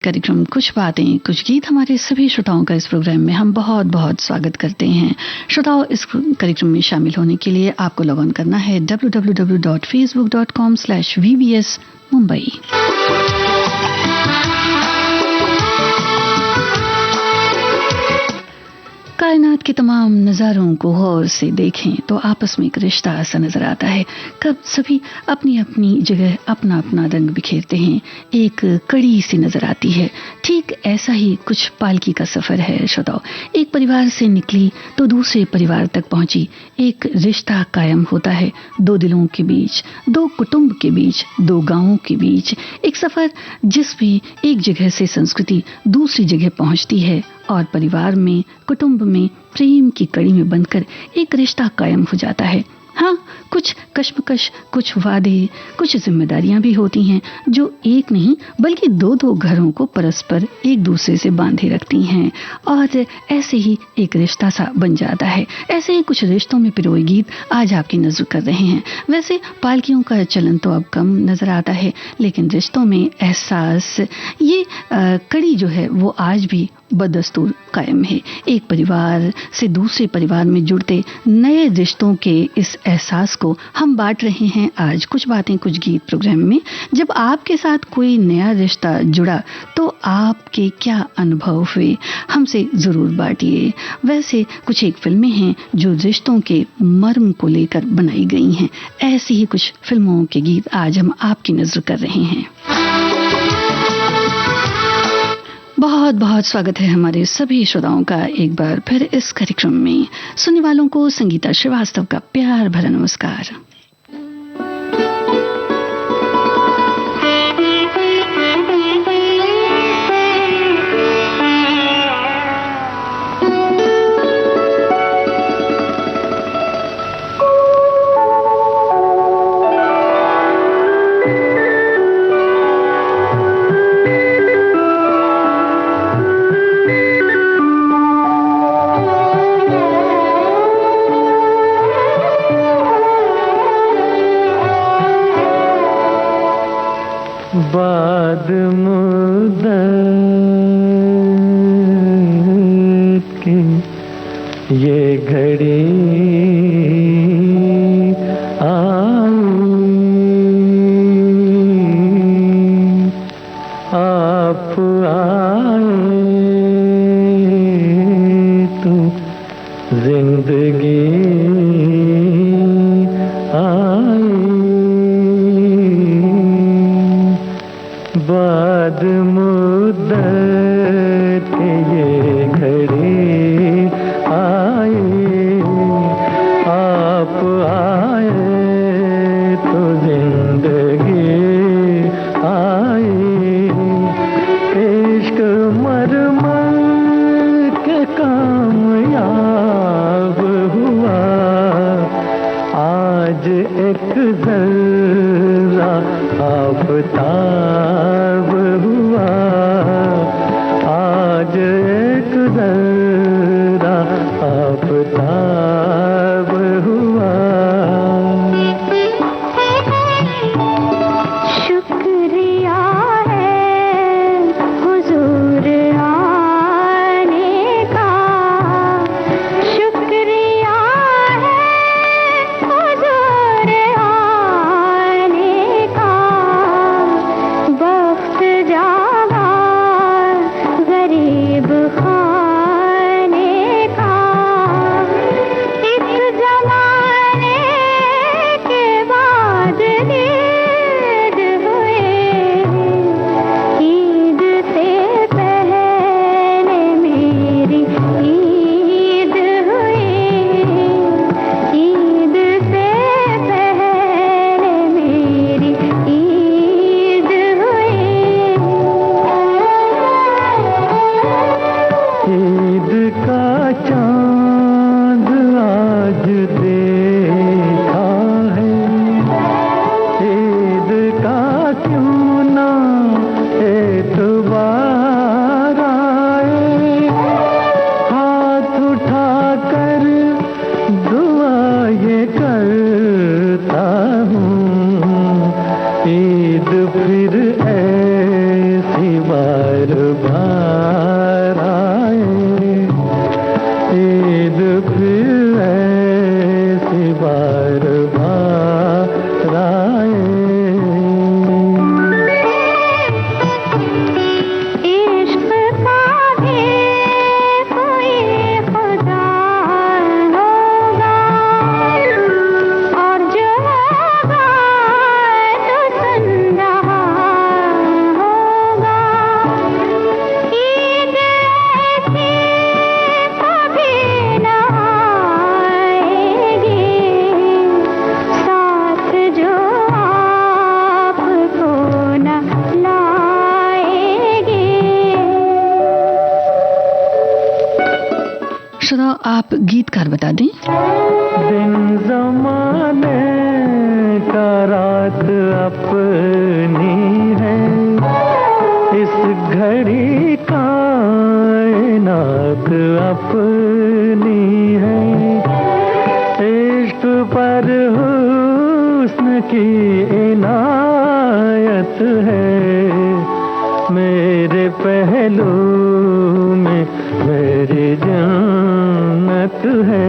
कार्यक्रम कुछ बातें कुछ गीत हमारे सभी श्रोताओं का इस प्रोग्राम में हम बहुत बहुत स्वागत करते हैं। श्रोताओं, इस कार्यक्रम में शामिल होने के लिए आपको लॉग ऑन करना है www.facebook.com/vbs मुंबई। कायनात के तमाम नज़ारों को गौर से देखें तो आपस में एक रिश्ता सा नजर आता है। कब सभी अपनी अपनी जगह अपना अपना रंग बिखेरते हैं, एक कड़ी सी नजर आती है। ठीक ऐसा ही कुछ पालकी का सफर है श्रोताओ। एक परिवार से निकली तो दूसरे परिवार तक पहुंची, एक रिश्ता कायम होता है दो दिलों के बीच, दो कुटुंब के बीच, दो गांवों के बीच। एक सफर जिसमें एक जगह से संस्कृति दूसरी जगह पहुंचती है और परिवार में, कुटुंब में प्रेम की कड़ी में बंधकर एक रिश्ता कायम हो जाता है। हाँ, कुछ कश्मकश, कुछ वादे, कुछ जिम्मेदारियां भी होती हैं जो एक नहीं बल्कि दो दो घरों को परस्पर एक दूसरे से बांधे रखती हैं और ऐसे ही एक रिश्ता सा बन जाता है। ऐसे ही कुछ रिश्तों में पिरोए गीत आज आपकी नजर कर रहे हैं। वैसे पालकियों का चलन तो अब कम नजर आता है, लेकिन रिश्तों में एहसास, ये कड़ी जो है वो आज भी बदस्तूर कायम है। एक परिवार से दूसरे परिवार में जुड़ते नए रिश्तों के इस एहसास को हम बांट रहे हैं आज कुछ बातें कुछ गीत प्रोग्राम में। जब आपके साथ कोई नया रिश्ता जुड़ा तो आपके क्या अनुभव हुए, हमसे जरूर बांटिए। वैसे कुछ एक फिल्में हैं जो रिश्तों के मर्म को लेकर बनाई गई हैं। ऐसी ही कुछ फिल्मों के गीत आज हम आपकी नजर कर रहे हैं। बहुत बहुत स्वागत है हमारे सभी श्रोताओं का एक बार फिर इस कार्यक्रम में। सुनने वालों को संगीता श्रीवास्तव का प्यार भरा नमस्कार। बाद मुद्दत की ये घड़ी आई, आप आए तो जिंदगी आई। बाद मुद्दत ये घड़ी आई, आप आए तो जिंदगी आई। इश्क मर बार आए, ईद फिर ऐसी बार बार आए। आप गीतकार बता दें। दिन ज़माने का रात अपनी है, इस घड़ी कायनात अपनी है। इश्क पर हुस्न की इनायत है, मेरे पहलू में मेरी जन्नत है।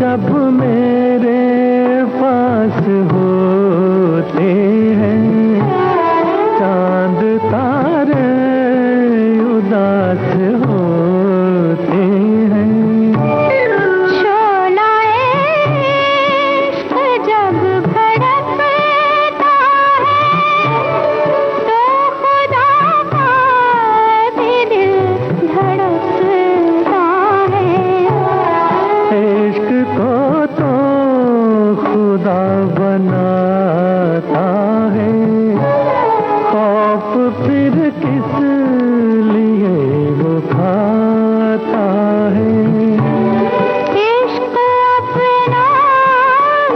जब मेरे पास होते हैं, चांद तारे उदास होते हैं। बनाता है खौफ फिर किस लिए वो खाता है। इश्क अपना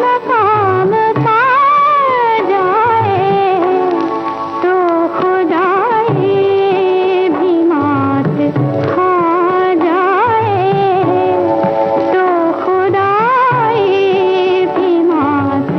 मकाम पा जाए तो खुदाई भी मात खा जाए, तो खुदाई भी मात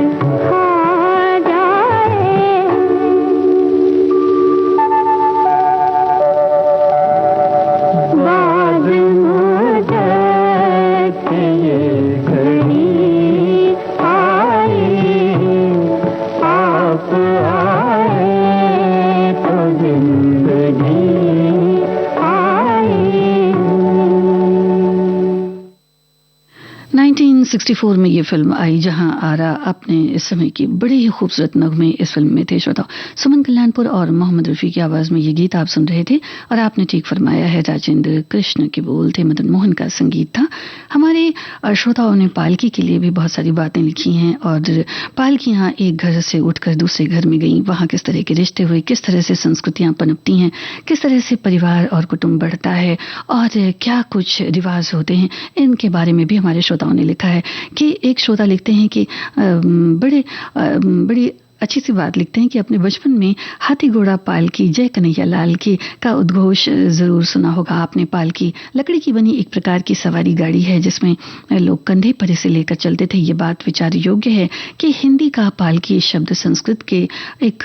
नाइनटीन 1964 में ये फिल्म आई, जहां आरा अपने इस समय की बड़े ही खूबसूरत नगमे इस फिल्म में थे। श्रोताओ, सुमन कल्याणपुर और मोहम्मद रफी की आवाज में ये गीत आप सुन रहे थे और आपने ठीक फरमाया है, राजेंद्र कृष्ण के बोल थे, मदन मोहन का संगीत था। हमारे श्रोताओं ने पालकी के लिए भी बहुत सारी बातें लिखी हैं और पालकियां एक घर से उठकर दूसरे घर में गई, वहां किस तरह के रिश्ते हुए, किस तरह से संस्कृतियां पनपती हैं, किस तरह से परिवार और कुटुंब बढ़ता है और क्या कुछ रिवाज होते हैं, इनके बारे में भी हमारे श्रोताओं ने लिखा है। कि एक श्रोता लिखते हैं कि बड़ी अच्छी सी बात लिखते हैं कि अपने बचपन में हाथी घोड़ा पालकी जय कन्हैया लाल की का उद्घोष जरूर सुना होगा आपने। पालकी लकड़ी की बनी एक प्रकार की सवारी गाड़ी है जिसमें लोग कंधे पर इसे लेकर चलते थे। ये बात विचार योग्य है कि हिंदी का पालकी शब्द संस्कृत के एक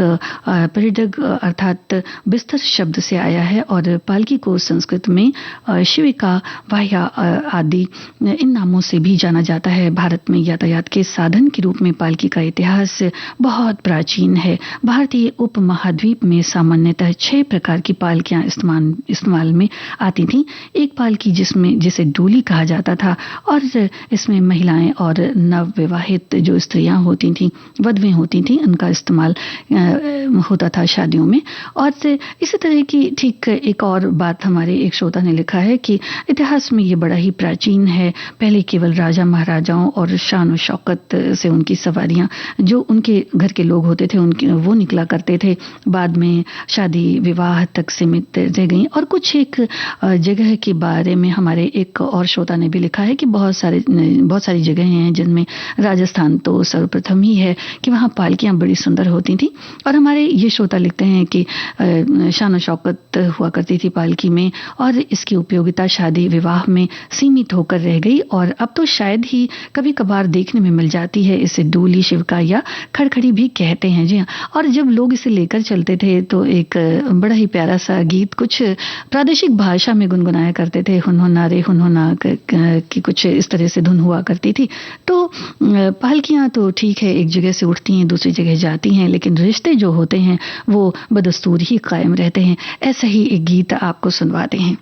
परिडग अर्थात बिस्तर शब्द से आया है और पालकी को संस्कृत में शिविका, वाह्या आदि इन नामों से भी जाना जाता है। भारत में यातायात के साधन के रूप में पालकी का इतिहास बहुत बहुत प्राचीन है। भारतीय उपमहाद्वीप में सामान्यतः 6 प्रकार की पालकियां इस्तेमाल में आती थीं। एक पालकी जिसे डोली कहा जाता था, और इसमें महिलाएं और नवविवाहित जो स्त्रियां होती थीं, वधवें होती थीं, उनका इस्तेमाल होता था शादियों में। और इसी तरह की ठीक एक और बात हमारे एक श्रोता ने लिखा है कि इतिहास में ये बड़ा ही प्राचीन है। पहले केवल राजा महाराजाओं और शान और शौकत से उनकी सवारियां, जो उनके घर के लोग होते थे, वो निकला करते थे। बाद में शादी विवाह तक सीमित रह गई। और कुछ एक जगह के बारे में हमारे एक और श्रोता ने भी लिखा है कि बहुत सारी जगहें हैं जिनमें, राजस्थान तो सर्वप्रथम ही है, कि वहाँ पालकियां बड़ी सुंदर होती थी। और हमारे ये श्रोता लिखते हैं कि शान और शौकत हुआ करती थी पालकी में, और इसकी उपयोगिता शादी विवाह में सीमित होकर रह गई, और अब तो शायद ही कभी कभार देखने में मिल जाती है। इसे डोली, शिवका या खड़खड़ी भी कहते हैं। जी हाँ। और जब लोग इसे लेकर चलते थे तो एक बड़ा ही प्यारा सा गीत कुछ प्रादेशिक भाषा में गुनगुनाया करते थे। हुनहुना रे हुनहुना की कुछ इस तरह से धुन हुआ करती थी। तो पालकियां तो ठीक है, एक जगह से उठती हैं, दूसरी जगह जाती हैं, लेकिन रिश्ते जो होते हैं वो बदस्तूर ही कायम रहते हैं। ऐसा ही एक गीत आपको सुनवाते हैं।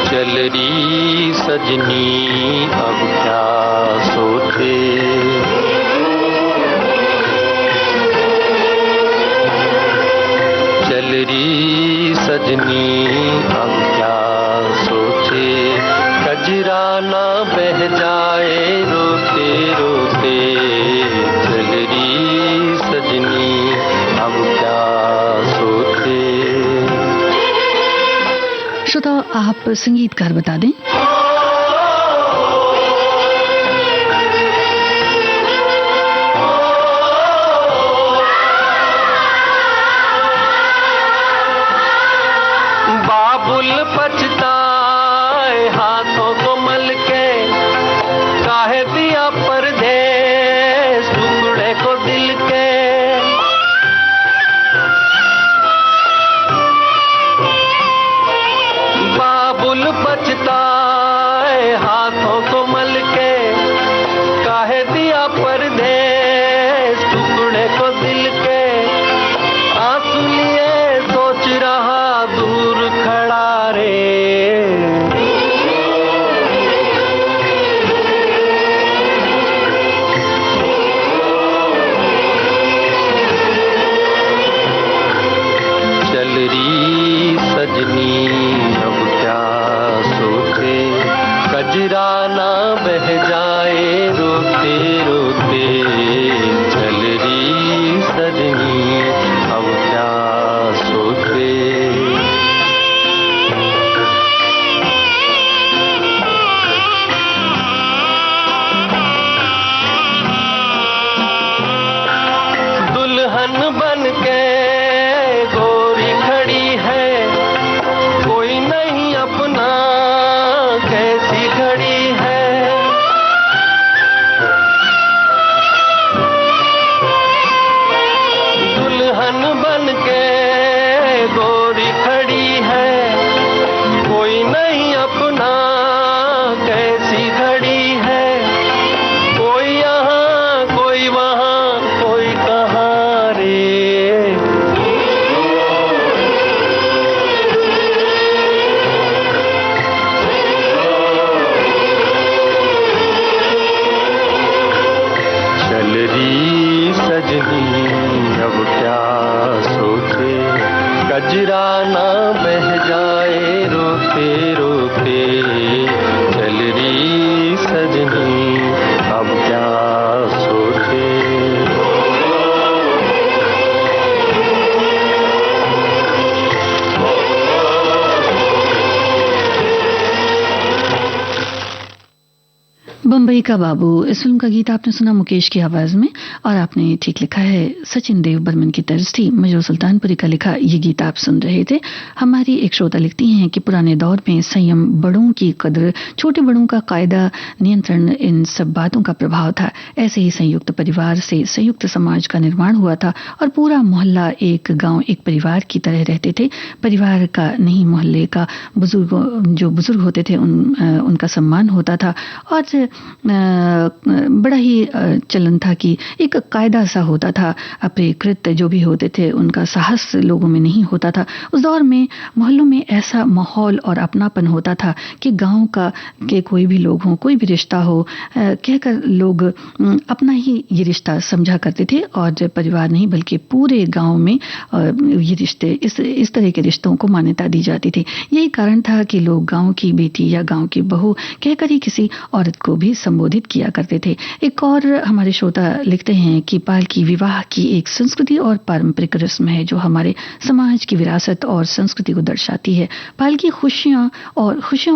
चल रही सजनी अब क्या सोचे, चल रही सजनी अब क्या सोचे, कजरा ना बह जाए रोते रोते, चल रही सजनी अब क्या सोचे। श्रोता, आप संगीतकार बता दें। बाबुल पछताए हाथों को मल के, काहे दिया परदेस टुकड़े को दिल के। बाबुल पछताए हाथों को मल के, काहे दिया परदेस टुकड़े को दिल के। आंसू लिए सोच रहा दूर खड़ा रे, चल रही सजनी अब क्या सोचे, कजरा ना बह जाए रोते रोते, चल रही सजनी अब क्या सोचे। दुल्हन बन के गोरी खड़ी है, कोई नहीं अपना कैसी खड़ी है। दुल्हन बन के गोरी खड़ी है, कोई नहीं अपना कैसी खड़ी है। कोई यहाँ कोई वहाँ कोई कहाँ रे, चल रही सजनी अब क्या सोचे, कजरा ना बह जाए रोते रोते, चल रही सजनी अब क्या सोचे। बम्बई बम्बई का बाबू, इस फिल्म का गीत आपने सुना मुकेश की आवाज में, और आपने ठीक लिखा है, सचिन देव बर्मन की तर्ज थी। मजरू सुल्तानपुरी का लिखा ये गीत आप सुन रहे थे। हमारी एक श्रोता लिखती हैं कि पुराने दौर में संयम, बड़ों की कदर, छोटे बड़ों का कायदा, नियंत्रण, इन सब बातों का प्रभाव था। ऐसे ही संयुक्त परिवार से संयुक्त समाज का निर्माण हुआ था और पूरा मोहल्ला, एक गांव, एक परिवार की तरह रहते थे। परिवार का नहीं, मोहल्ले का जो बुजुर्ग होते थे उनका सम्मान होता था, और बड़ा ही चलन था कि एक कायदा सा होता था। अपेक्षित जो भी होते थे उनका साहस लोगों में नहीं होता था। उस दौर में मोहल्लों में ऐसा माहौल और अपनापन होता था कि गांव का के कोई भी लोग हों, कोई भी रिश्ता हो, कहकर लोग अपना ही ये रिश्ता समझा करते थे, और परिवार नहीं बल्कि पूरे गांव में ये रिश्ते, इस तरह के रिश्तों को मान्यता दी जाती थी। यही कारण था कि लोग गांव की बेटी या गांव की बहू कहकर ही किसी औरत को भी संबोधित किया करते थे। एक और हमारे श्रोता लिखते हैं कि पालकी विवाह की एक संस्कृति और पारंपरिक रस्म है जो हमारे समाज की विरासत और संस्कृति को दर्शाती है। पालकी खुशियां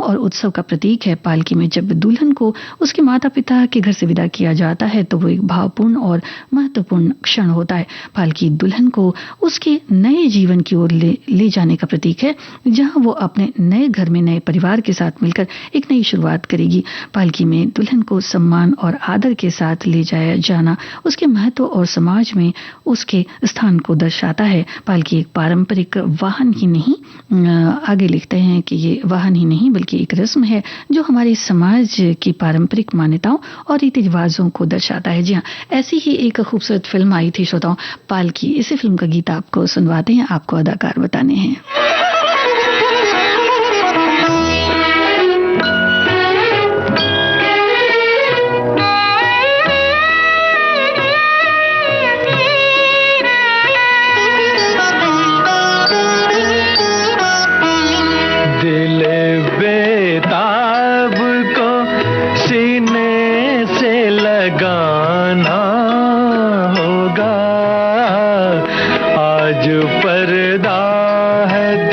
और उत्सव का प्रतीक है। पालकी में जब दुल्हन को उसके माता पिता के घर से विदा किया जाता है तो वो एक भावपूर्ण और महत्वपूर्ण क्षण होता है। पालकी दुल्हन को उसके नए जीवन की ओर ले जाने का प्रतीक है, जहां वो अपने नए घर में नए परिवार के साथ मिलकर एक नई शुरुआत करेगी। पालकी में दुल्हन को सम्मान और आदर के साथ ले जाया जाना उसके महत्व और समाज में उसके स्थान को दर्शाता है। पालकी एक पारंपरिक वाहन ही नहीं, आगे लिखते हैं कि ये वाहन ही नहीं बल्कि एक रस्म है जो हमारे समाज की पारंपरिक मान्यताओं और रीति रिवाजों को दर्शाता है। जी हाँ, ऐसी ही एक खूबसूरत फिल्म आई थी श्रोताओं, पालकी। इसी फिल्म का गीत आपको सुनवाते हैं, आपको अदाकार बताने हैं। पर्दा है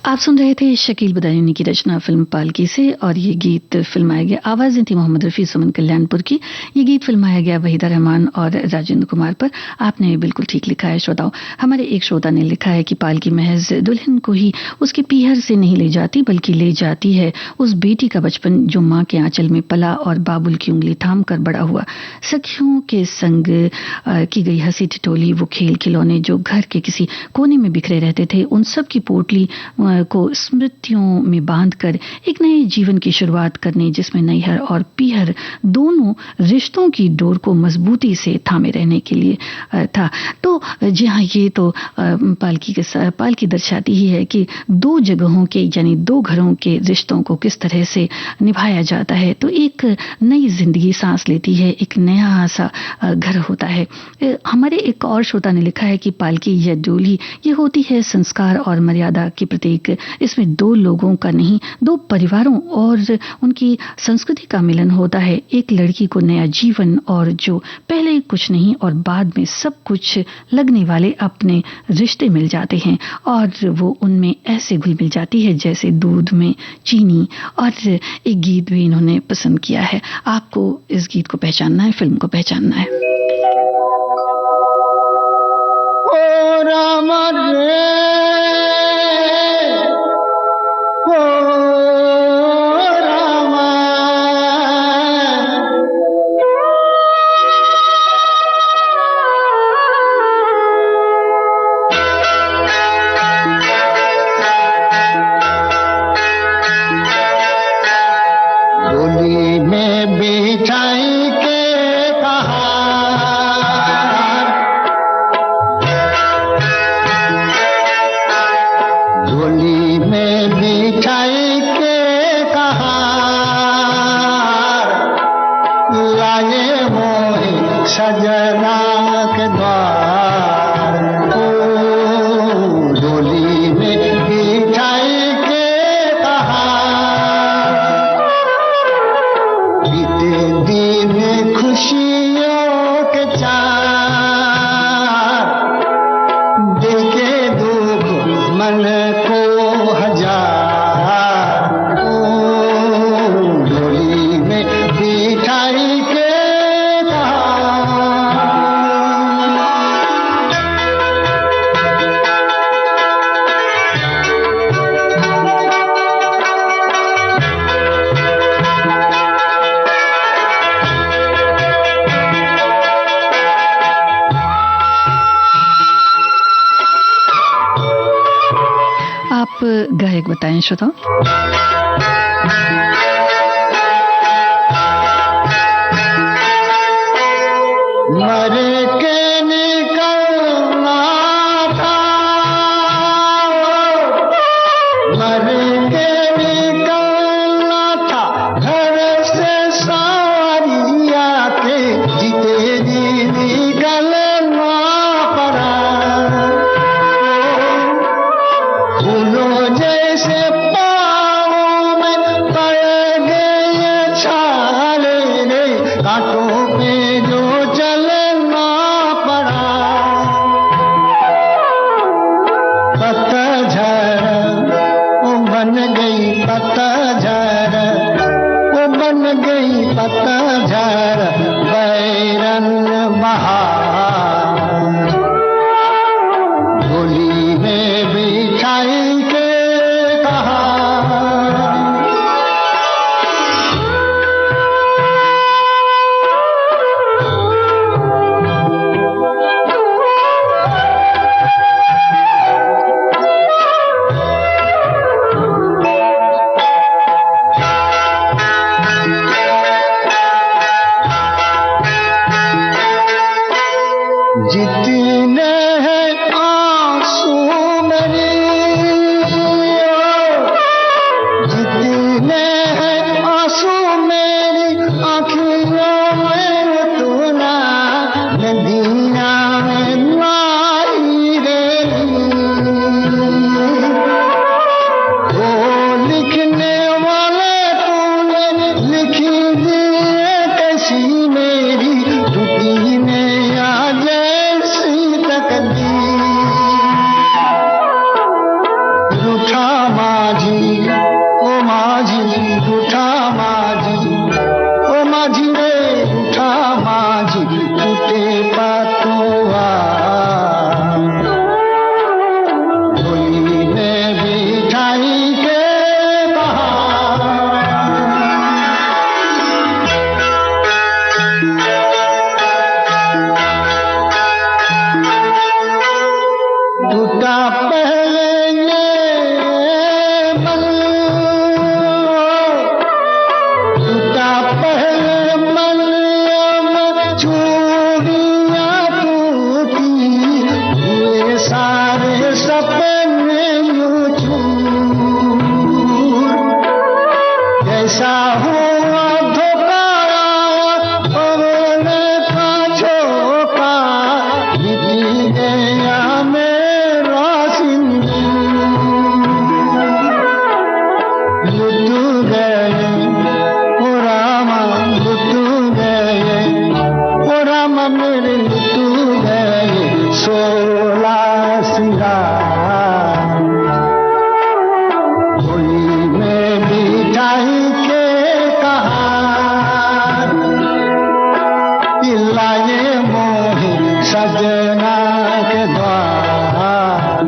आप सुन रहे थे शकील बदायूनी की रचना फिल्म पालकी से, और ये गीत फिल्माया गया, आवाजें थी मोहम्मद रफ़ी, सुमन कल्याणपुर की। ये गीत फिल्माया गया वहीदा रहमान और राजेंद्र कुमार पर। आपने बिल्कुल ठीक लिखा है श्रोताओं। हमारे एक श्रोता ने लिखा है कि पालकी महज दुल्हन को ही उसके पीहर से नहीं ले जाती, बल्कि ले जाती है उस बेटी का बचपन जो माँ के आंचल में पला और बाबुल की उंगली थाम कर बड़ा हुआ। सखियों के संग की गई हंसी ठिठोली, वो खेल खिलौने जो घर के किसी कोने में बिखरे रहते थे, उन सब की पोटली को स्मृतियों में बांधकर एक नए जीवन की शुरुआत करने, जिसमें नैहर और पीहर दोनों रिश्तों की डोर को मजबूती से थामे रहने के लिए था। तो जी हाँ, ये तो पालकी दर्शाती ही है कि दो जगहों के यानी दो घरों के रिश्तों को किस तरह से निभाया जाता है, तो एक नई जिंदगी सांस लेती है, एक नया सा घर होता है। हमारे एक और श्रोता ने लिखा है कि पालकी या डोली ये होती है संस्कार और मर्यादा की प्रतीक। इसमें दो लोगों का नहीं, दो परिवारों और उनकी संस्कृति का मिलन होता है। एक लड़की को नया जीवन, और जो पहले कुछ नहीं और बाद में सब कुछ लगने वाले अपने रिश्ते मिल जाते हैं, और वो उनमें ऐसे घुल मिल जाती है जैसे दूध में चीनी। और एक गीत भी इन्होंने पसंद किया है। आपको इस गीत को पहचानना है, फिल्म को पहचानना है। ओ राम रे, गायक बताएं श्रोताओ। मरे के निकलना था, मरे के निकलना था घर से सारिया के, जीते जी निकलना पड़ा। फूलों जैसे पाँवों में पड़ गए छाले रे, कांटों पे जो चलना पड़ा। पतझड़ वो बन गई, पतझड़ वो बन गई, पतझड़ बैरन बहार। डोली में बिछाई के कहा, जितने हैं आंसू मेरे, जितने हैं आंसू मेरी आँखियों में, तू ना नदिया में लाई रे। वो लिखने वाले तूने लिखी दिए, कैसी मेरी टूटी में आ जैसी तकदीर। के द्वार,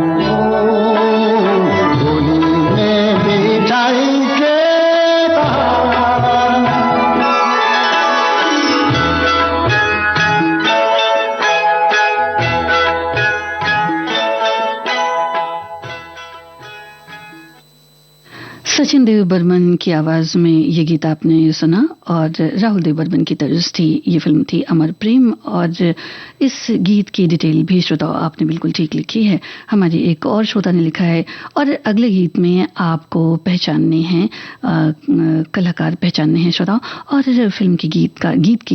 डोली में बिठाई के बाहर। सचिन देव बर्मन की आवाज में ये गीत आपने सुना और राहुल देव बर्मन की तर्ज थी। ये फिल्म थी अमर प्रेम और इस गीत की डिटेल भी श्रोताओं आपने बिल्कुल ठीक लिखी है। हमारे एक और श्रोता ने लिखा है और अगले गीत में आपको पहचानने हैं कलाकार पहचानने हैं श्रोताओं और फिल्म के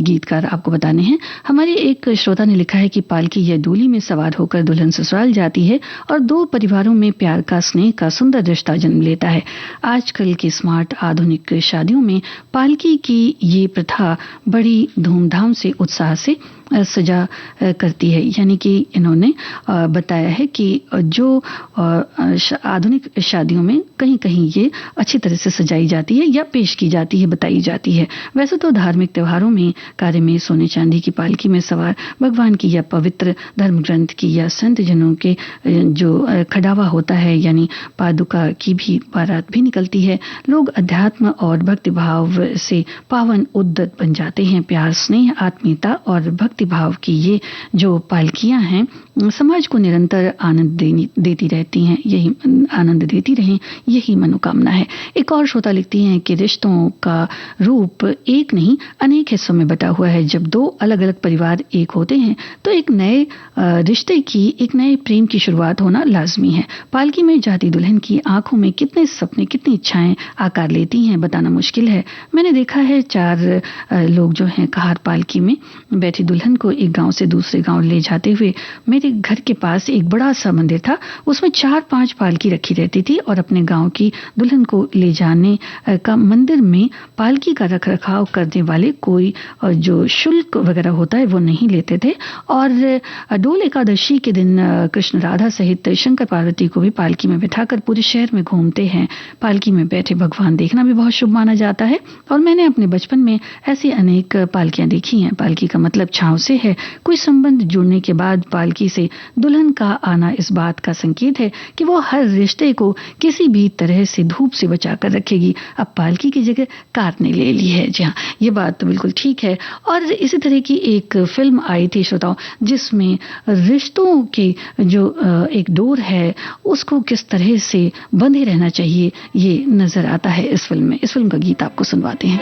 गीतकार आपको बताने हैं। हमारे एक श्रोता ने लिखा है कि पालकी या डोली में सवार होकर दुल्हन ससुराल जाती है और दो परिवारों में प्यार का स्नेह का सुंदर रिश्ता जन्म लेता है। आजकल की स्मार्ट आधुनिक शादियों में पालकी की ये प्रथा बड़ी धूमधाम से उत्साह से सजा करती है। यानी कि इन्होंने बताया है कि जो आधुनिक शादियों में कहीं कहीं ये अच्छी तरह से सजाई जाती है या पेश की जाती है, बताई जाती है। वैसे तो धार्मिक त्योहारों में कार्य में सोने चांदी की पालकी में सवार भगवान की या पवित्र धर्म ग्रंथ की या संत जनों के जो खड़ावा होता है यानी पादुका की भी बारात भी निकलती है। लोग अध्यात्म और भक्ति भाव से पावन उद्दत बन जाते हैं। प्यार स्नेह आत्मीयता और भक्ति भाव की ये जो पालकियां हैं समाज को निरंतर आनंद देती रहती हैं, यही आनंद देती रहें यही मनोकामना है। एक और श्रोता लिखती हैं कि रिश्तों का रूप एक नहीं अनेक हिस्सों में बटा हुआ है। जब दो अलग अलग परिवार एक होते हैं तो एक नए रिश्ते की एक नए प्रेम की शुरुआत होना लाजमी है। पालकी में जाती दुल्हन की आंखों में कितने सपने कितनी इच्छाएं आकार लेती हैं बताना मुश्किल है। मैंने देखा है 4 लोग जो हैं कहार पालकी में बैठी दुल्हन को एक गांव से दूसरे गांव ले जाते हुए। मेरे घर के पास एक बड़ा सा मंदिर था, उसमें 4-5 पालकी रखी रहती थी और अपने गांव की दुल्हन को ले जाने का मंदिर में पालकी का रखरखाव करने वाले कोई जो शुल्क वगैरह होता है वो नहीं लेते थे। और डोल एकादशी के दिन कृष्ण राधा सहित शंकर पार्वती को भी पालकी में बिठाकर पूरे शहर में घूमते हैं। पालकी में बैठे भगवान देखना भी बहुत शुभ माना जाता है और मैंने अपने बचपन में ऐसी अनेक पालकियां देखी हैं। पालकी का मतलब छांव से है। कोई संबंध जुड़ने के बाद पालकी से दुल्हन का आना इस बात का संकेत है कि वो हर रिश्ते को किसी भी तरह से धूप से बचा कर रखेगी। अब पालकी की जगह कार ने ले ली है। जी हाँ, ये बात तो बिल्कुल ठीक है। और इसी तरह की एक फिल्म आई थी श्रोताओं जिसमें रिश्तों के जो एक डोर है उसको किस तरह से बंधे रहना चाहिए ये नजर आता है इस फिल्म में। इस फिल्म का गीत आपको सुनवाते हैं।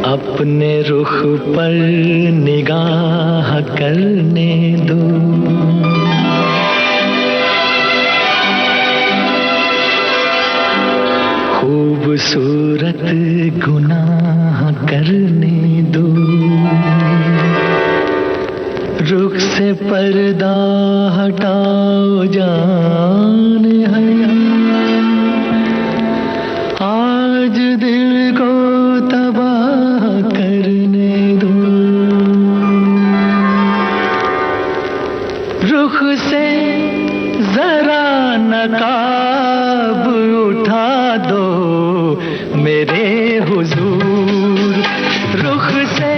अपने रुख पर निगाह करने दो, खूबसूरत गुनाह करने दो। रुख से पर्दा हटाओ जान हया, आज दिल को तबाह करने दो। रुख से जरा नकाब उठा दो मेरे हुजूर। रुख से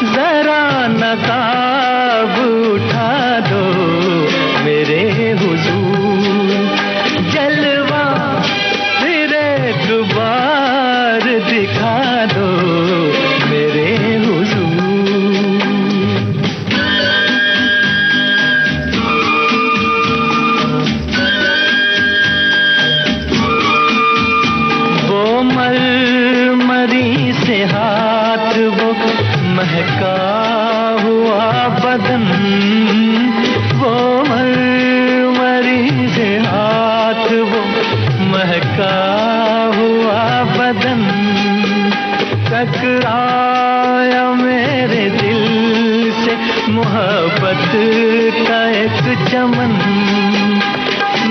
जरा नकाब उठा दो मेरे हुजूर। जलवा फिर एक बार दिखा दो मेरे हुजूर। वो मरमरी से हाथ, वो महका हुआ बदन, वो मरमरी से हाथ, वो महका हुआ बदन, टकराया मेरे दिल से मोहब्बत का एक चमन।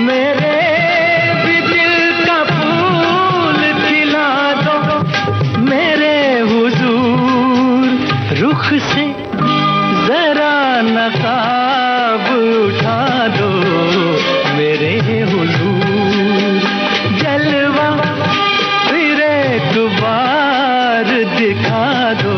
मेरे भी दिल का फूल खिला दो मेरे हुजूर। रुख से जरा नकाब उठा दो मेरे हुजूर। जलवा फिर एक बार दिखा दो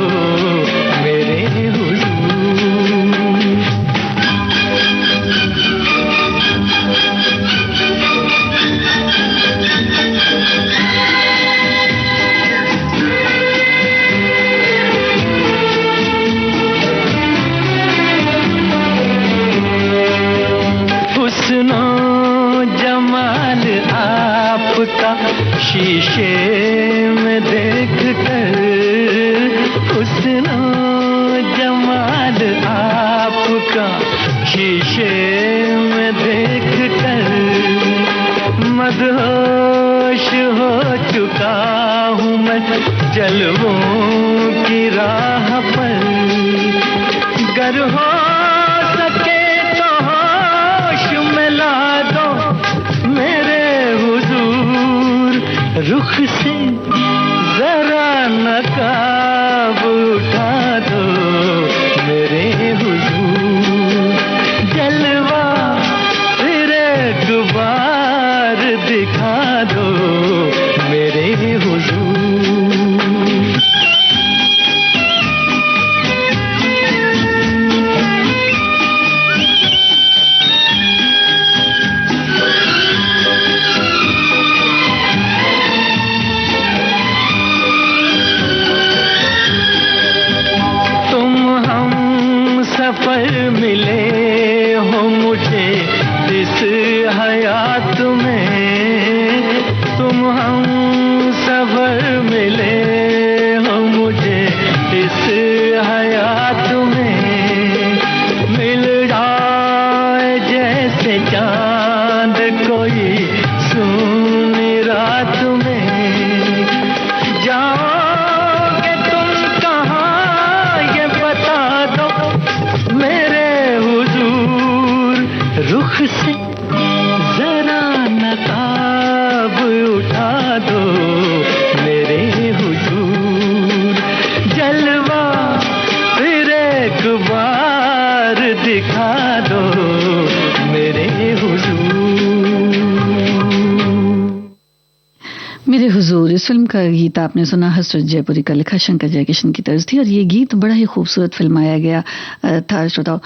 शीशे में देख कर हुस्नो जमाल आपका, शीशे में देख कर मदहोश हो चुका हूँ मैं जलवों की राह पर। गर हो सके तो होश में ला दो मेरे हुजूर, रुख से जरा नकाब उठा दो मेरे हुजूर, जलवा फिर एक बार दिखा दो मेरे हुजूर। सफर मिले हो मुझे इस हयात में, तुम हम सफर मिले हो मुझे इस हयात में। मिल जाए जैसे चांद कोई सुनी रात में, जाओगे तुम कहाँ ये बता दो मेरे हुजूर, रुख से जरा नकाब उठा दो मेरे हुजूर, जलवा फिर एक बार दिखा दो मेरे हुजूर। मेरे हुजूर, इस फिल्म का गीत आपने सुना, हसरत जयपुरी का लिखा, शंकर जयकिशन की तर्ज थी और ये गीत बड़ा ही खूबसूरत फिल्माया गया था श्रोताओं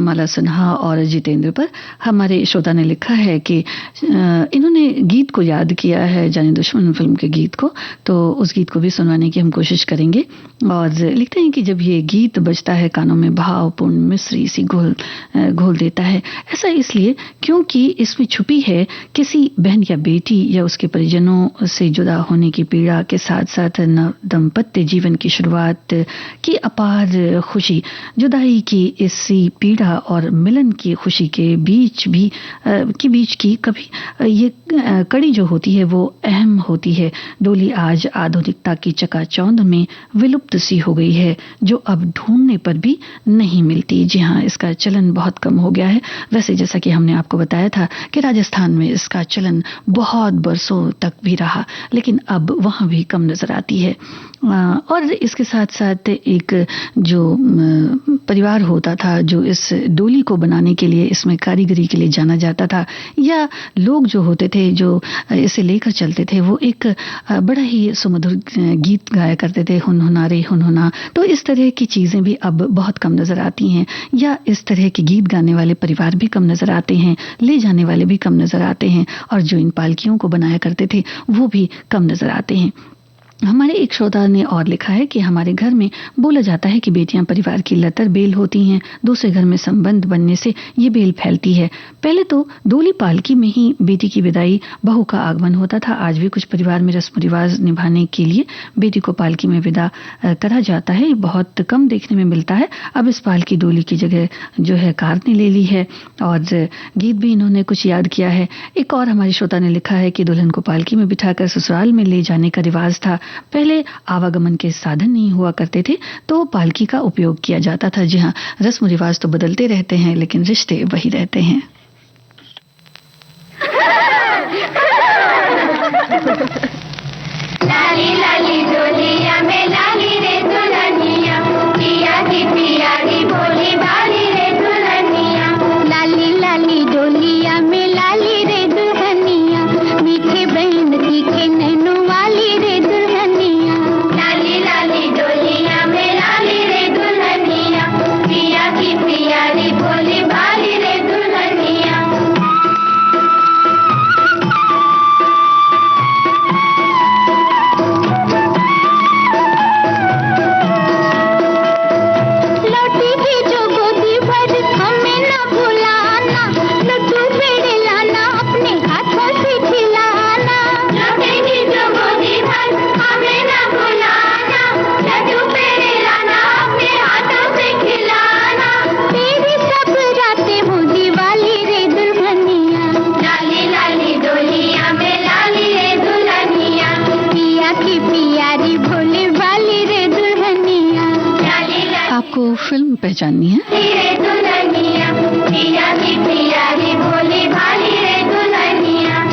माला सिन्हा और जितेंद्र पर। हमारे श्रोता ने लिखा है कि इन्होंने गीत को याद किया है, जाने दुश्मन फिल्म के गीत को, तो उस गीत को भी सुनवाने की हम कोशिश करेंगे। और लिखते हैं कि जब ये गीत बजता है कानों में भावपूर्ण मिश्री सी घोल देता है, ऐसा इसलिए क्योंकि इसमें छुपी है किसी बहन या बेटी या उसके परिजनों से जुदा होने की पीड़ा के साथ साथ नव दंपत्य जीवन की शुरुआत की अपार खुशी। जुदाई की इसी पीड़ा और मिलन की खुशी के बीच की कभी ये कड़ी जो होती है वो अहम होती है। डोली आज आधुनिकता की चकाचौंध में विलुप्त सी हो गई है, जो अब ढूंढने पर भी नहीं मिलती। जी हाँ, इसका चलन बहुत कम हो गया है। वैसे जैसा कि हमने आपको बताया था कि राजस्थान में इसका चलन बहुत बरसों तक भी रहा, लेकिन अब वहाँ भी कम नजर आती है। और इसके साथ साथ एक जो परिवार होता था जो इस डोली को बनाने के लिए, इसमें कारीगरी के लिए जाना जाता था, या लोग जो होते थे जो इसे लेकर चलते थे, वो एक बड़ा ही सुमधुर गीत गाया करते थे, हुनहुना रे हुनहुना। तो इस तरह की चीजें भी अब बहुत कम नजर आती हैं, या इस तरह के गीत गाने वाले परिवार भी कम नजर आते हैं, ले जाने वाले भी कम नजर आते हैं, और जो इन पालकियों को बनाया करते थे वो भी कम नजर आते हैं। हमारे एक श्रोता ने और लिखा है कि हमारे घर में बोला जाता है कि बेटियां परिवार की लतर बेल होती हैं, दूसरे घर में संबंध बनने से ये बेल फैलती है। पहले तो डोली पालकी में ही बेटी की विदाई, बहू का आगमन होता था। आज भी कुछ परिवार में रस्म रिवाज निभाने के लिए बेटी को पालकी में विदा करा जाता है, बहुत कम देखने में मिलता है। अब इस पालकी डोली की जगह जो है कार ने ले ली है, और गीत भी इन्होंने कुछ याद किया है। एक और हमारे श्रोता ने लिखा है कि दुल्हन को पालकी में बिठाकर ससुराल में ले जाने का रिवाज था। पहले आवागमन के साधन नहीं हुआ करते थे, तो पालकी का उपयोग किया जाता था। जी हाँ, रस्म रिवाज तो बदलते रहते हैं, लेकिन रिश्ते वही रहते हैं। लाली लाली डोलिया में लाली रे दुल्हनिया, पिया की पियारी भोली भाली रे दुल्हनिया। लाली लाली डोलिया में लाली रे दुल्हनिया, मीठे बहन तीखे नैनों वाली रे दुल्हनिया। लाली लाली डोलिया में लाली रे दुल्हनिया, पिया की पियारी भोली भाली रे दुल्हनिया। आपको फिल्म पहचाननी है? रे दुल्हनिया पिया की प्यारी भोली भाली रे दुल्हनिया।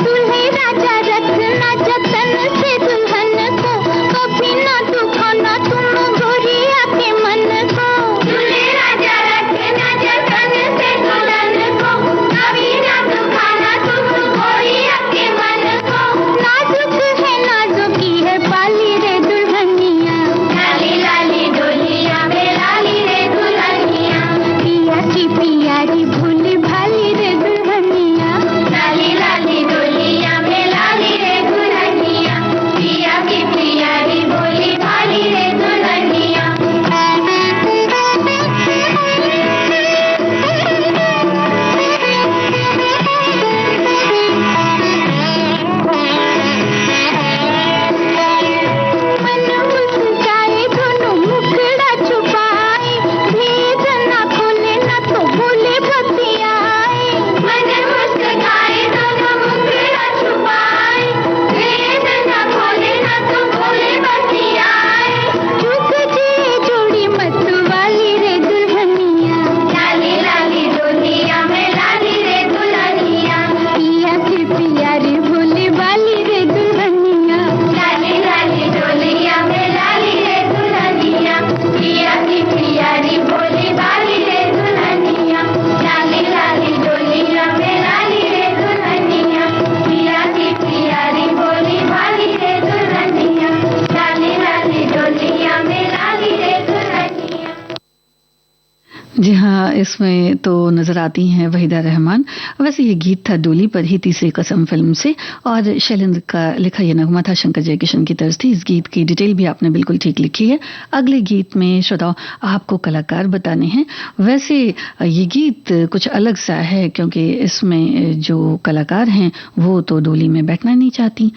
दूल्हे राजा रखना जतन से दुल्हन को, कभी ना दुखाना तुम गोरिया के मन को। दूल्हे राजा रखना जतन से दुल्हन को, कभी ना दुखाना तुम गोरिया के मन को। नाजुक है नाजुकी है बाली रे दुल्हनिया, लाली लाली डोलिया में लाली रे दुल्हनिया। पिया की प्यारी भोली भाली रे दुल्हनिया, लाली लाली डोलिया में लाली रे दुल्हनिया। पिया की प्यारी भोली भाली रे दुल्हनिया। मन मुस्काए दोनों मुखड़ा छुपाए, भेद ना खोले ना तो बोले बतियाए। मन मुस्काए दोनों मुखड़ा छुपाए, भेद ना खोले ना तो बोले बतियाए। चुप जी जोड़ी मत वाली रे दुल्हनिया, लाली लाली डोलिया में लाली रे दुल्हनिया। पिया की प्यारी भोली भाली रे दुल्हनिया, लाली लाली डोलिया में लाली रे दुल्हनिया। पिया की प्यारी भोली भाली रे दुल्हनिया, लाली लाली डोलिया में लाली रे दुल्हनिया। पिया की प्यारी भोली भाली रे दुल्हनिया, लाली लाली डोलिया में लाली रे दुल्हनिया। जी हाँ, इसमें तो नजर आती हैं वहीदा रहमान। वैसे ये गीत था डोली पर ही तीसरी कसम फिल्म से, और शैलेंद्र का लिखा ये नगमा था, शंकर जयकिशन की तर्ज थी। इस गीत की डिटेल भी आपने बिल्कुल ठीक लिखी है। अगले गीत में श्रोताओ आपको कलाकार बताने हैं। वैसे ये गीत कुछ अलग सा है, क्योंकि इसमें जो कलाकार हैं वो तो डोली में बैठना नहीं चाहती।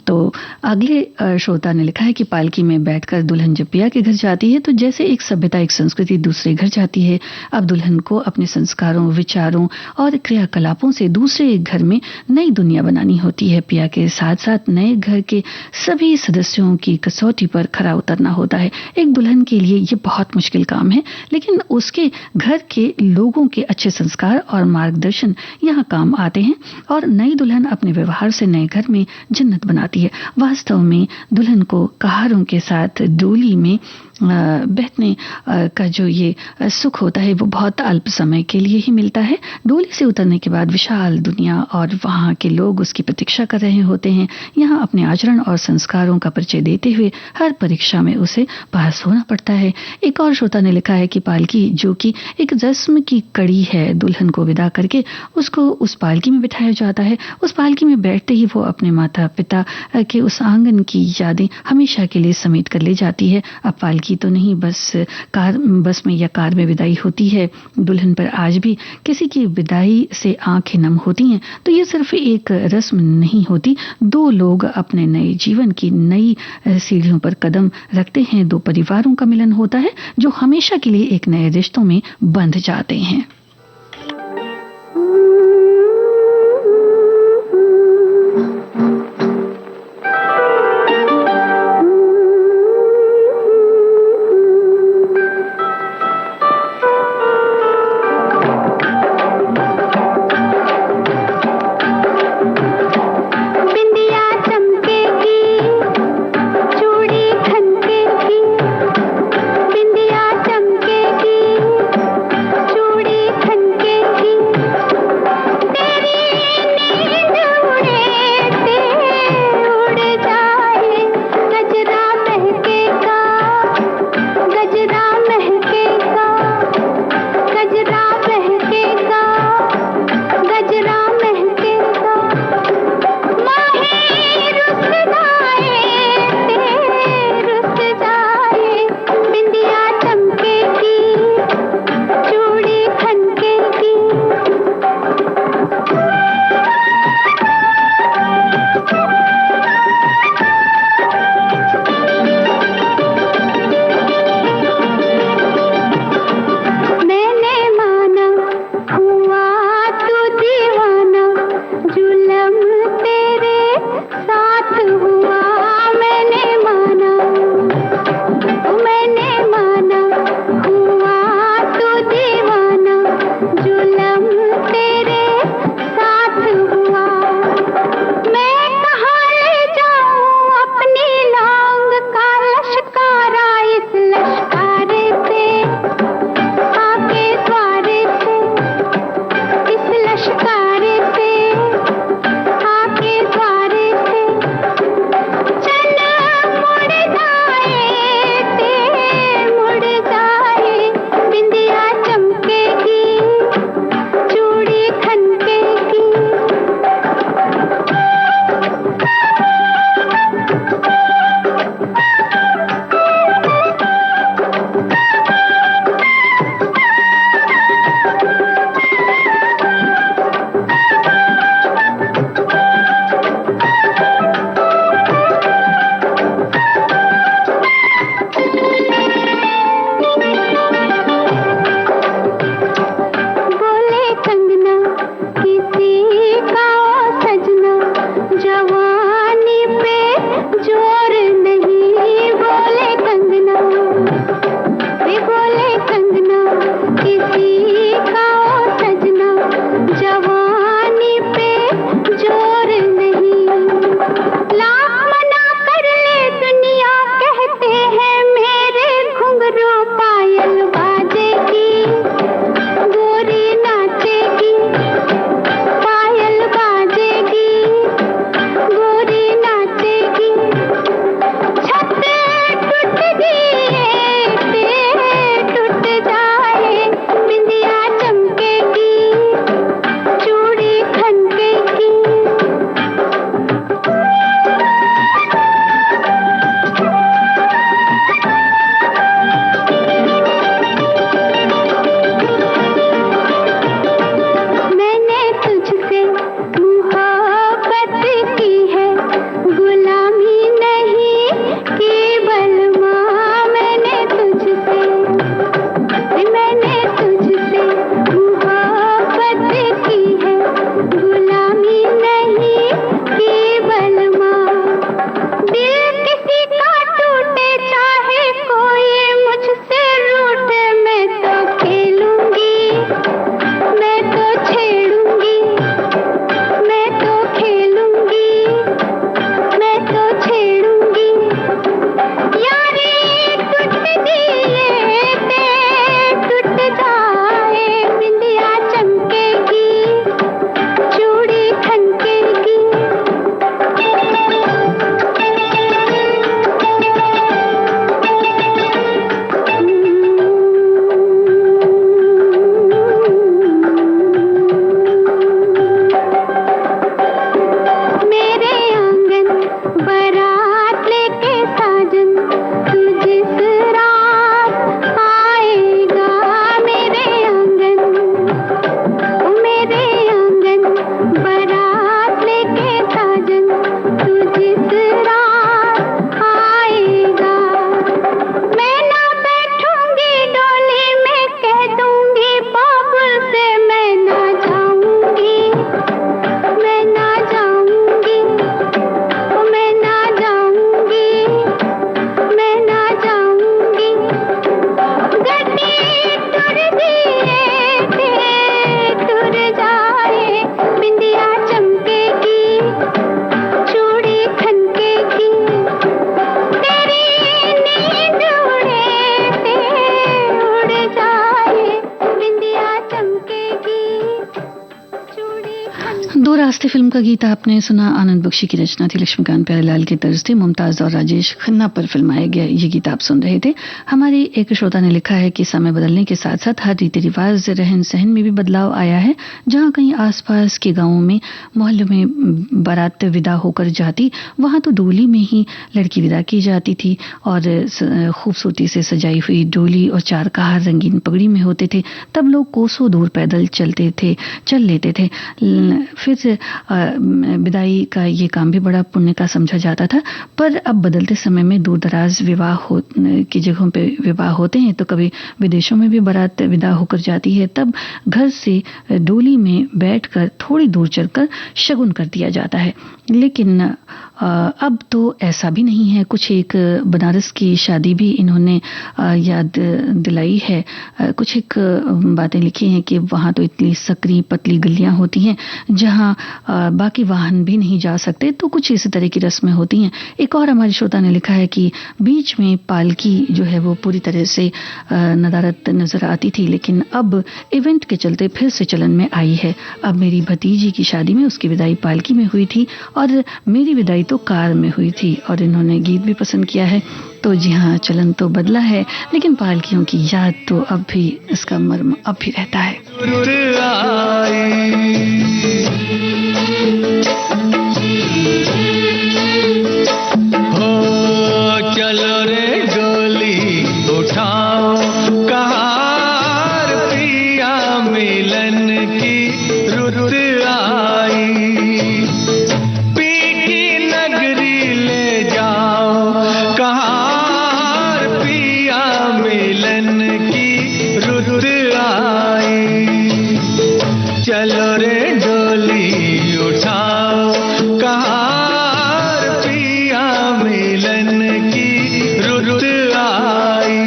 तो अगले श्रोता ने लिखा है कि पालकी में बैठकर दुल्हन जब पिया के घर जाती है तो जैसे एक सभ्यता एक संस्कृति दूसरे घर जाती है, अब दुल्हन को अपने संस्कारों, विचारों और क्रियाकलापों से दूसरे घर में नई दुनिया बनानी होती है। पिया के साथ साथ नए घर के सभी सदस्यों की कसौटी पर खरा उतरना होता है। एक दुल्हन के लिए ये बहुत मुश्किल काम है, लेकिन उसके घर के लोगों के अच्छे संस्कार और मार्गदर्शन यहाँ काम आते हैं, और नई दुल्हन अपने व्यवहार से नए घर में जन्नत बनाती है। वास्तव में दुल्हन को कहारों के साथ डोली में बैठने का जो ये सुख होता है वो बहुत अल्प समय के लिए ही मिलता है। डोली से उतरने के बाद विशाल दुनिया और वहाँ के लोग उसकी प्रतीक्षा कर रहे होते हैं। यहाँ अपने आचरण और संस्कारों का परिचय देते हुए हर परीक्षा में उसे पास होना पड़ता है। एक और श्रोता ने लिखा है कि पालकी जो कि एक रस्म की कड़ी है, दुल्हन को विदा करके उसको उस पालकी में बिठाया जाता है। उस पालकी में बैठते ही वो अपने माता पिता के उस आंगन की यादें हमेशा के लिए समेट कर ले जाती है। अब पालकी तो नहीं, बस में या कार में विदाई होती है। दुल्हन पर आज भी किसी की विदाई से आंखें नम होती हैं। तो ये सिर्फ एक रस्म नहीं होती, दो लोग अपने नए जीवन की नई सीढ़ियों पर कदम रखते हैं। दो परिवारों का मिलन होता है जो हमेशा के लिए एक नए रिश्तों में बंध जाते हैं। चूड़ी दो रास्ते फिल्म का गीत आपने सुना। आनंद बख्शी की रचना थी, लक्ष्मीकांत प्यारेलाल की तर्ज थी, मुमताज और राजेश खन्ना पर फिल्माया गया ये गीत आप सुन रहे थे। हमारी एक श्रोता ने लिखा है कि समय बदलने के साथ साथ हर रीति रिवाज, रहन सहन में भी बदलाव आया है। जहाँ कहीं आसपास के गाँवों में, मोहल्लों में बारात विदा होकर जाती, वहाँ तो डोली में ही लड़की विदा की जाती थी और खूबसूरती से सजाई हुई डोली और चार कहार रंगीन पगड़ी में होते थे। तब लोग कोसों दूर पैदल चल लेते थे। फिर विदाई का ये काम भी बड़ा पुण्य का समझा जाता था। पर अब बदलते समय में दूर दराज विवाह की जगहों पे विवाह होते हैं, तो कभी विदेशों में भी बारात विदा होकर जाती है। तब घर से डोली में बैठकर थोड़ी दूर चलकर शगुन कर दिया जाता है। लेकिन अब तो ऐसा भी नहीं है। कुछ एक बनारस की शादी भी इन्होंने याद दिलाई है। कुछ एक बातें लिखी हैं कि वहाँ तो इतनी सकरी पतली गलियां होती हैं जहाँ बाकी वाहन भी नहीं जा सकते, तो कुछ इसी तरह की रस्में होती हैं। एक और हमारे श्रोता ने लिखा है कि बीच में पालकी जो है वो पूरी तरह से नदारत नजर आती थी, लेकिन अब इवेंट के चलते फिर से चलन में आई है। अब मेरी भतीजी की शादी में उसकी विदाई पालकी में हुई थी और मेरी विदाई तो कार में हुई थी। और इन्होंने गीत भी पसंद किया है। तो जी हाँ, चलन तो बदला है, लेकिन पालकियों की याद तो अब भी, इसका मर्म अब भी रहता है। हो चलो रे डोली उठाओ कहार, पिया मिलन की रुत आई। चलो रे डोली उठाओ कहार, पिया मिलन की रुत आई।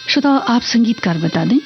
श्रोताओ, आप संगीतकार बता दें।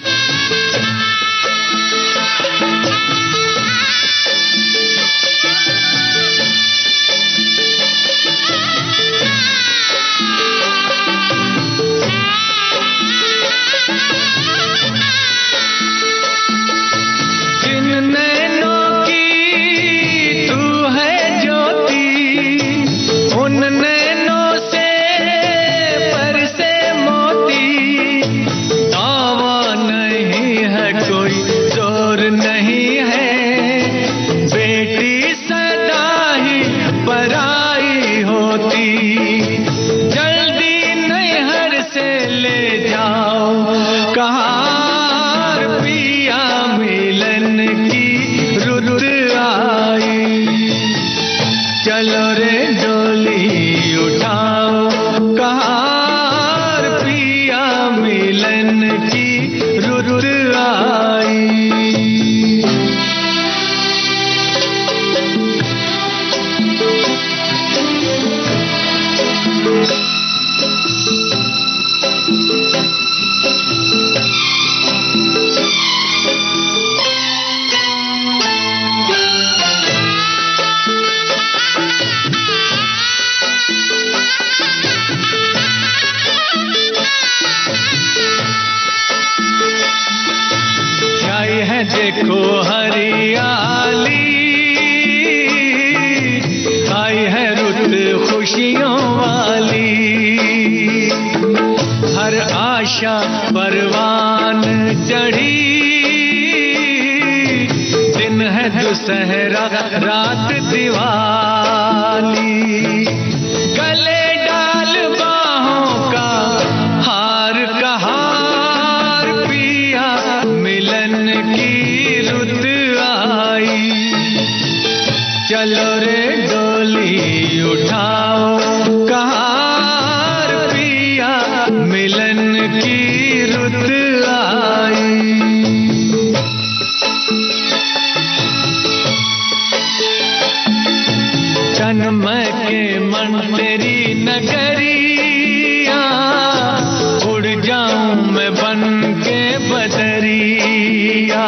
देखो हरियाली आई है रुत खुशियों वाली। हर आशा परवान चढ़ी, दिन है दुसहरा रात दिवाली। गले डाल बाहों का हार कहार, पिया मिलन की रुत आई। चलो रे डोली उठाओ कहार, पिया मिलन की रुत आई। जन्म के मन तेरी नगरिया, उड़ जाऊं मैं बन के बदरिया।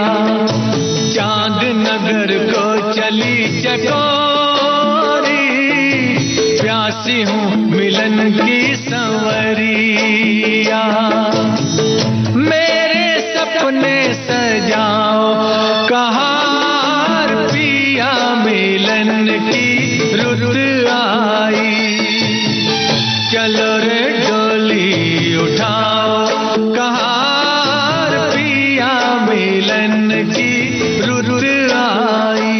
चांद नगर को चली चकोरी, प्यासी हूँ मिलन की संवरिया। मेरे सपने सजाओ कहार पिया मिलन की रुत आई। चलो रे डोली उठाओ कहार पिया मिलन की रुत आई।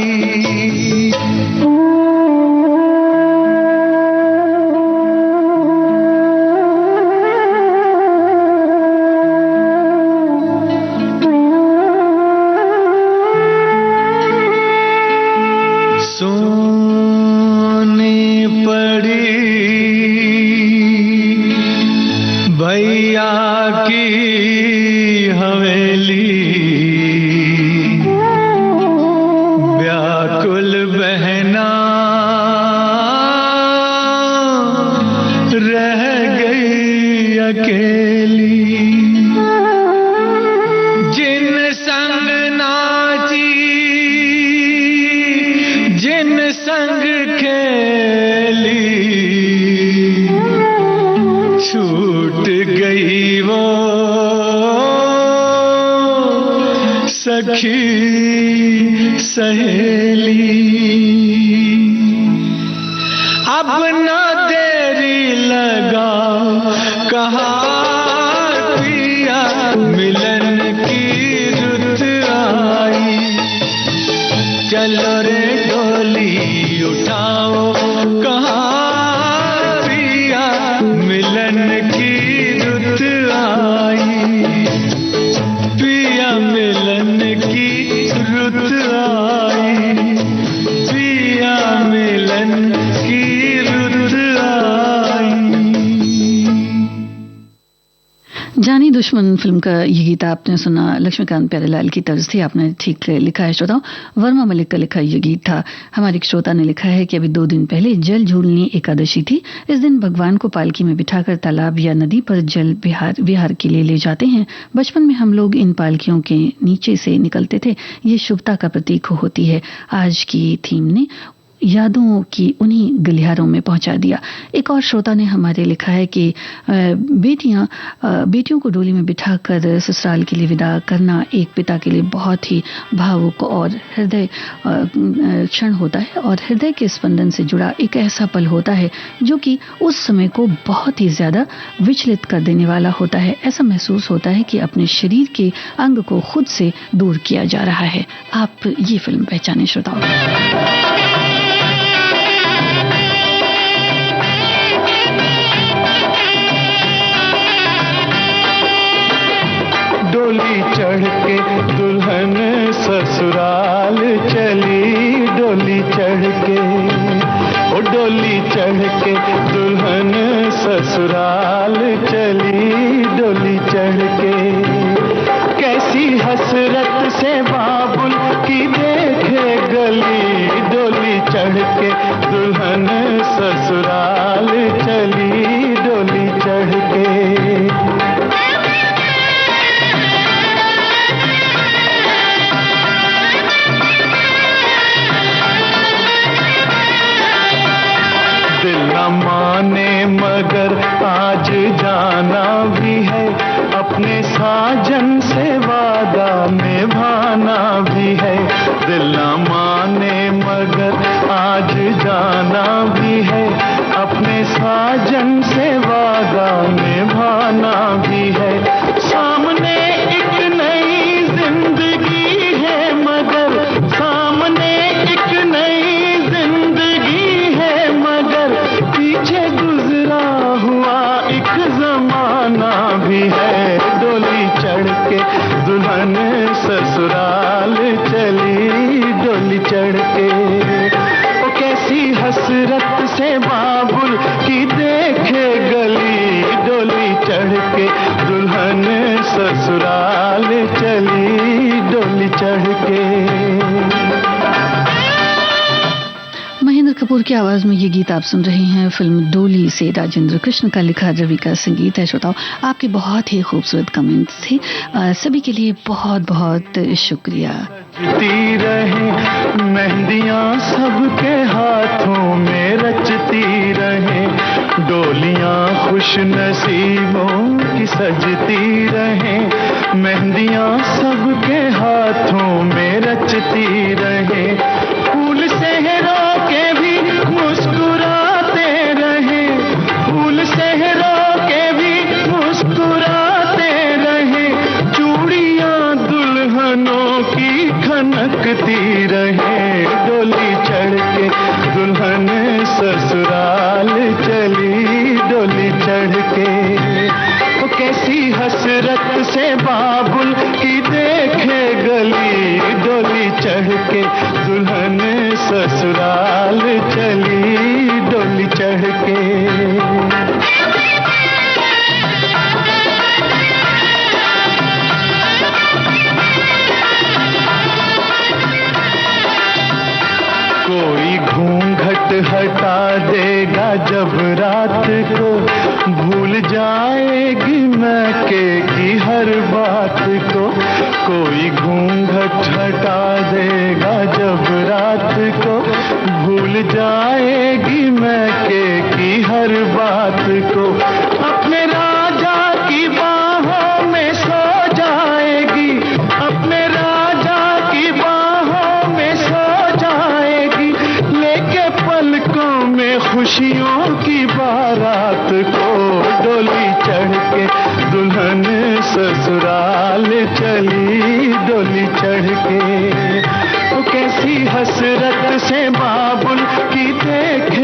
भैया की हवेली व्याकुल बहना रह गई अकेली। जिन संग नाची जिन संग खेली छूट गई वो सखी सहेली। अब न देरी लगाओ कहार पिया मिलन की रुत आई। चलो रे डोली उठाओ कहार पिया मिलन की रुत आई। पिया मिलन की रुत आई। पिया मिलन की रुत आई। जानी दुश्मन फिल्म का ये गीत आपने सुना, लक्ष्मीकांत प्यारेलाल की तर्ज थी, आपने ठीक लिखा है श्रोताओं। वर्मा मलिक का लिखा ये गीत था। हमारे एक श्रोता ने लिखा है कि अभी 2 दिन पहले जल झूलनी एकादशी थी। इस दिन भगवान को पालकी में बिठाकर तालाब या नदी पर जल विहार के लिए ले जाते हैं। बचपन में हम लोग इन पालकियों के नीचे से निकलते थे। ये शुभता का प्रतीक होती है। आज की थीम ने यादों की उन्हीं गलियारों में पहुंचा दिया। एक और श्रोता ने हमारे लिखा है कि बेटियों को डोली में बिठाकर ससुराल के लिए विदा करना एक पिता के लिए बहुत ही भावुक और हृदय क्षण होता है और हृदय के स्पंदन से जुड़ा एक ऐसा पल होता है जो कि उस समय को बहुत ही ज्यादा विचलित कर देने वाला होता है। ऐसा महसूस होता है कि अपने शरीर के अंग को खुद से दूर किया जा रहा है। आप ये फिल्म पहचाने श्रोताओं। डोली चढ़ के दुल्हन ससुराल चली। डोली चढ़ के ओ डोली चढ़ के दुल्हन ससुराल चली। डोली चढ़ के कैसी हसरत से बाबुल की देखे गली। डोली चढ़ के दुल्हन ससुराल चली। डोली चढ़ के माने मगर आज जाना भी है। अपने साजन से वादा निभाना भी है। दिल न माने मगर आज जाना भी है। अपने साजन से वादा निभाना भी है। सामने एक नई जिंदगी है मगर सामने एक नई जिंदगी है मगर पीछे गुजरा हुआ एक जमाना भी है। डोली चढ़ के दुल्हन ससुराल चली। डोली चढ़ के ओ कैसी हसरत से बाबुल की देखे गली। डोली चढ़ के दुल्हन ससुराल चली। डोली चढ़ के महेंद्र कपूर की आवाज में ये गीत आप सुन रहे हैं। फिल्म डोली से राजेंद्र कृष्ण का लिखा, रवि का संगीत है। श्रोताओं, आपके बहुत ही खूबसूरत कमेंट्स थे, सभी के लिए बहुत बहुत शुक्रिया। मेहंदियां सबके हाथों में रचती रहे। खुश नसीबों की सजती रहे, मेहंदियां सबके हाथों में रचती रहे, फूल सेहरा के भी मुस्कुराते रहे, फूल सेहरा के भी मुस्कुराते रहे, चूड़ियां दुल्हनों की खनकती रहे, डोली चढ़ के दुल्हन ससुराल चली, डोली चढ़ के। वो कैसी हसरत से बाबुल की देखे गली, डोली चढ़ के दुल्हन ससुराल चली, डोली चढ़ के। कोई घूंघट हटा देगा जब रात को, भूल जाएगी मैके की हर बात को, कोई घूंघट हटा देगा जब रात को, भूल जाएगी मैके की हर बात को, अपने राजा की बाहों में सो जाएगी, अपने राजा की बाहों में सो जाएगी, लेके पलकों में खुशियों की बारात को, डोली चढ़ के दुल्हन ससुराल चली, डोली चढ़ के। वो कैसी हसरत से बाबुल की देख